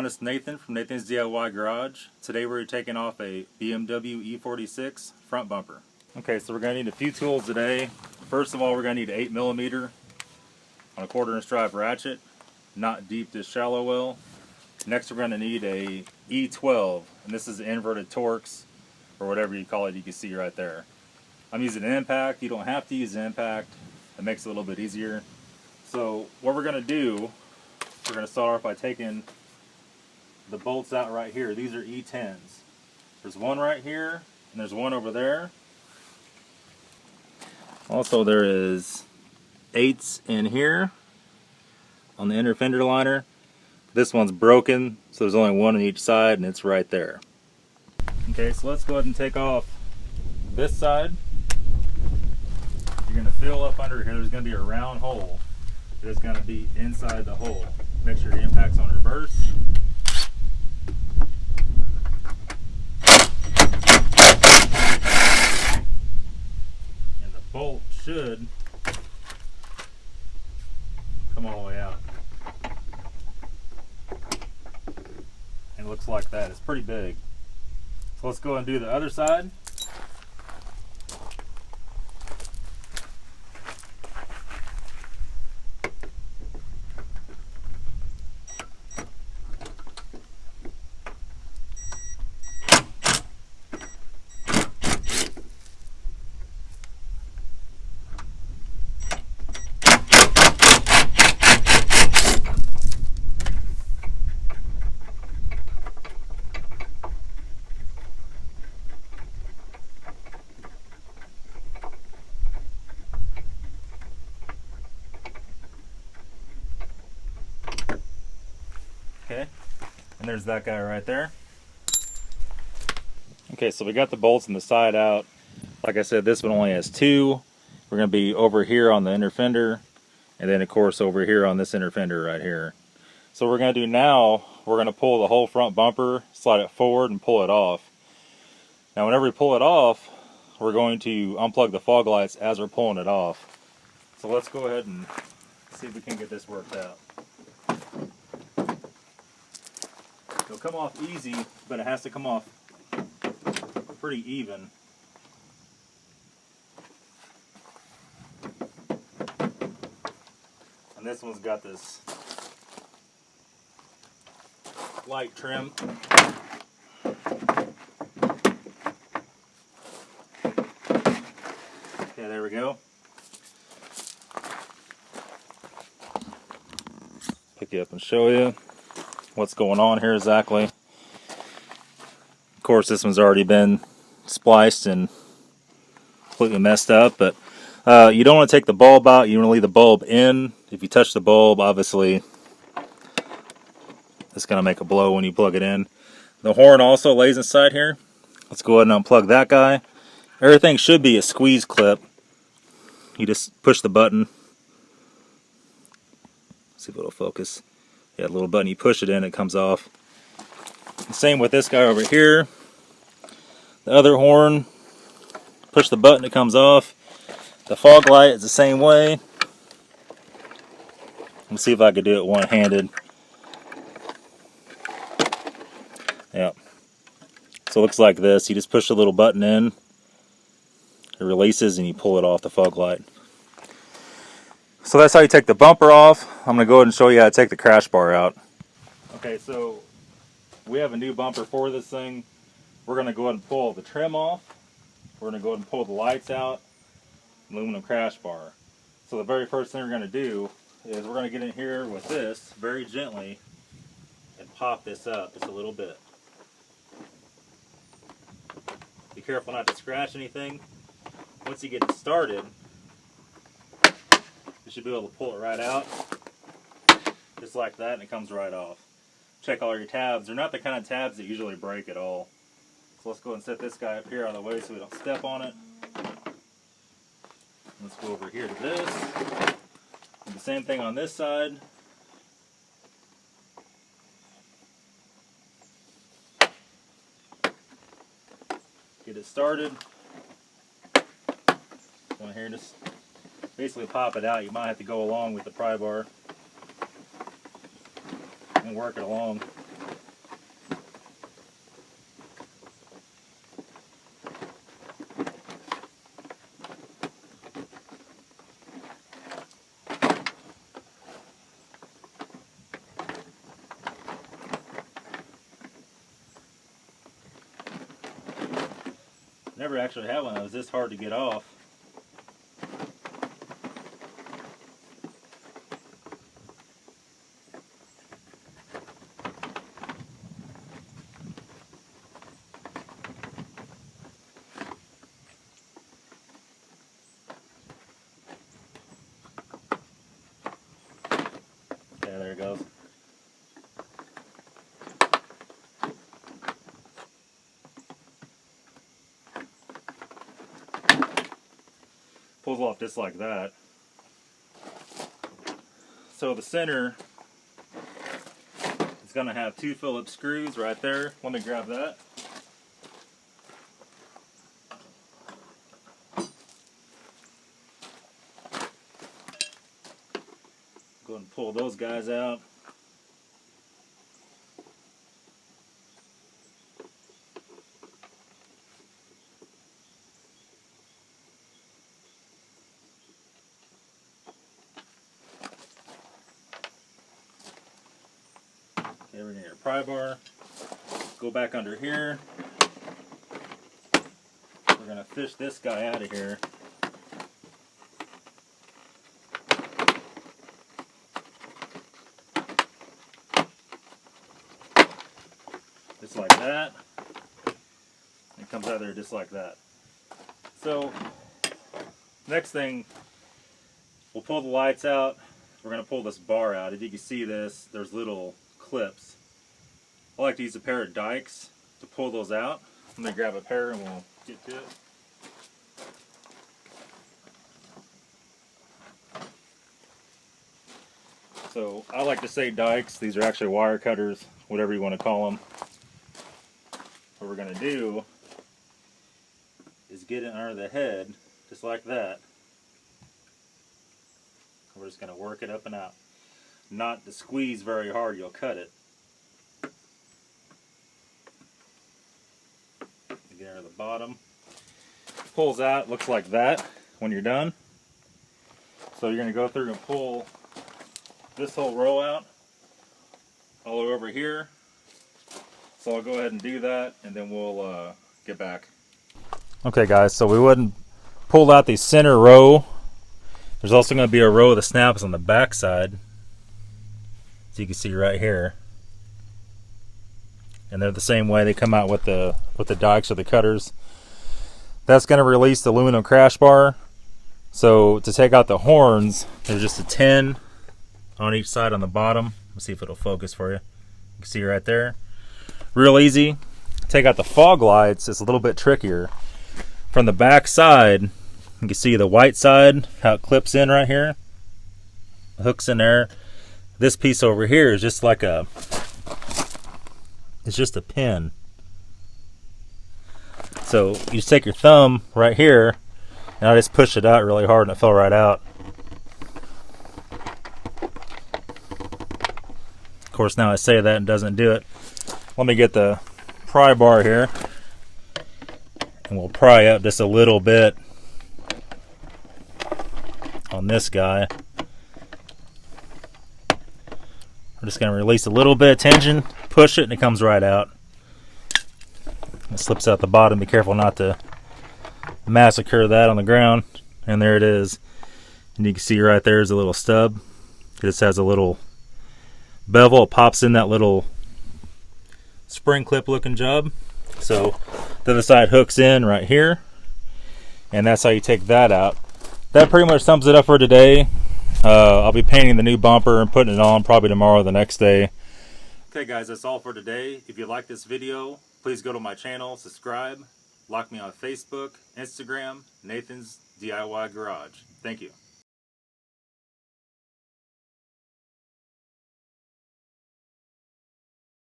everyone, it's Nathan from Nathan's DIY Garage. Today we're taking off a BMW E46 front bumper. Okay, so we're going to need a few tools today. First of all, we're going to need an 8mm on a 1/4" drive ratchet, not deep, just shallow well. Next we're going to need a E12, and this is inverted Torx, or whatever you call it. You can see right there. I'm using an impact. You don't have to use an impact. It makes it a little bit easier. So what we're going to do, we're going to start off by taking the bolts out right here. These are E10s. There's one right here, and there's one over there. Also, there is 8s in here on the inner fender liner. This one's broken, so there's only one on each side, and it's right there. Okay, so let's go ahead and take off this side. You're going to fill up under here. There's going to be a round hole that is going to be inside the hole. Make sure your impact's on reverse. And the bolt should come all the way out. And it looks like that. It's pretty big. So let's go and do the other side. Okay, and there's that guy right there. Okay, so we got the bolts on the side out. Like I said, this one only has 2. We're going to be over here on the inner fender, and then of course over here on this inner fender right here. So what we're going to do now, we're going to pull the whole front bumper, slide it forward, and pull it off. Now whenever we pull it off, we're going to unplug the fog lights as we're pulling it off. So let's go ahead and see if we can get this worked out. It'll come off easy, but it has to come off pretty even. And this one's got this light trim. Okay, there we go. Pick you up and show you what's going on here exactly. Of course, this one's already been spliced and completely messed up, but you don't want to take the bulb out. You want to leave the bulb in. If you touch the bulb, obviously it's going to make a blow when you plug it in. The horn also lays inside here. Let's go ahead and unplug that guy. Everything should be a squeeze clip. You just push the button. See if it'll focus. Yeah, a little button, you push it in, it comes off. Same with this guy over here. The other horn, push the button, it comes off. The fog light is the same way. Let's see if I could do it one-handed. Yep. So it looks like this. You just push the little button in, it releases, and you pull it off the fog light. So that's how you take the bumper off. I'm going to go ahead and show you how to take the crash bar out. Okay, so we have a new bumper for this thing. We're going to go ahead and pull the trim off. We're going to go ahead and pull the lights out. Aluminum crash bar. So the very first thing we're going to do is we're going to get in here with this very gently and pop this up just a little bit. Be careful not to scratch anything. Once you get it started, you should be able to pull it right out, just like that, and it comes right off. Check all your tabs. They're not the kind of tabs that usually break at all. So let's go ahead and set this guy up here out of the way so we don't step on it. Let's go over here to this. Do the same thing on this side. Get it started. Go in here and just basically pop it out. You might have to go along with the pry bar and work it along. Never actually had one that was this hard to get off. Yeah, there it goes. Pulls off just like that. So the center is going to have 2 Phillips screws right there. Let me grab that. Go ahead and pull those guys out. Okay, we're going to get a pry bar. Go back under here. We're going to fish this guy out of here. Just like that. It comes out of there just like that. So, next thing, we'll pull the lights out. We're going to pull this bar out. If you can see this, there's little clips. I like to use a pair of dikes to pull those out. I'm going to grab a pair and we'll get to it. So I like to say dikes. These are actually wire cutters, whatever you want to call them. What we're going to do is get it under the head, just like that. We're just going to work it up and out. Not to squeeze very hard, you'll cut it. Get under the bottom. Pulls out, looks like that when you're done. So you're going to go through and pull this whole row out all over here. So I'll go ahead and do that and then we'll get back. Okay guys, so we wouldn't pull out the center row. There's also going to be a row of the snaps on the back side. So you can see right here. And they're the same way. They come out with the dikes or the cutters. That's going to release the aluminum crash bar. So to take out the horns, there's just a 10 on each side on the bottom. Let's see if it'll focus for you. You can see right there. Real easy. Take out the fog lights. It's a little bit trickier. From the back side, you can see the white side, how it clips in right here. Hooks in there. This piece over here is just like a, it's just a pin. So you just take your thumb right here, and I just pushed it out really hard and it fell right out. Of course, now I say that and doesn't do it. Let me get the pry bar here, and we'll pry up just a little bit on this guy. We're just going to release a little bit of tension, push it, and it comes right out. It slips out the bottom. Be careful not to massacre that on the ground. And there it is. And you can see right there is a little stub. It just has a little bevel. It pops in that little spring clip looking job. So the other side hooks in right here. And that's how you take that out. That pretty much sums it up for today. I'll be painting the new bumper and putting it on probably tomorrow or the next day. Okay guys, that's all for today. If you like this video, please go to my channel, subscribe, like me on Facebook, Instagram, Nathan's DIY Garage. Thank you.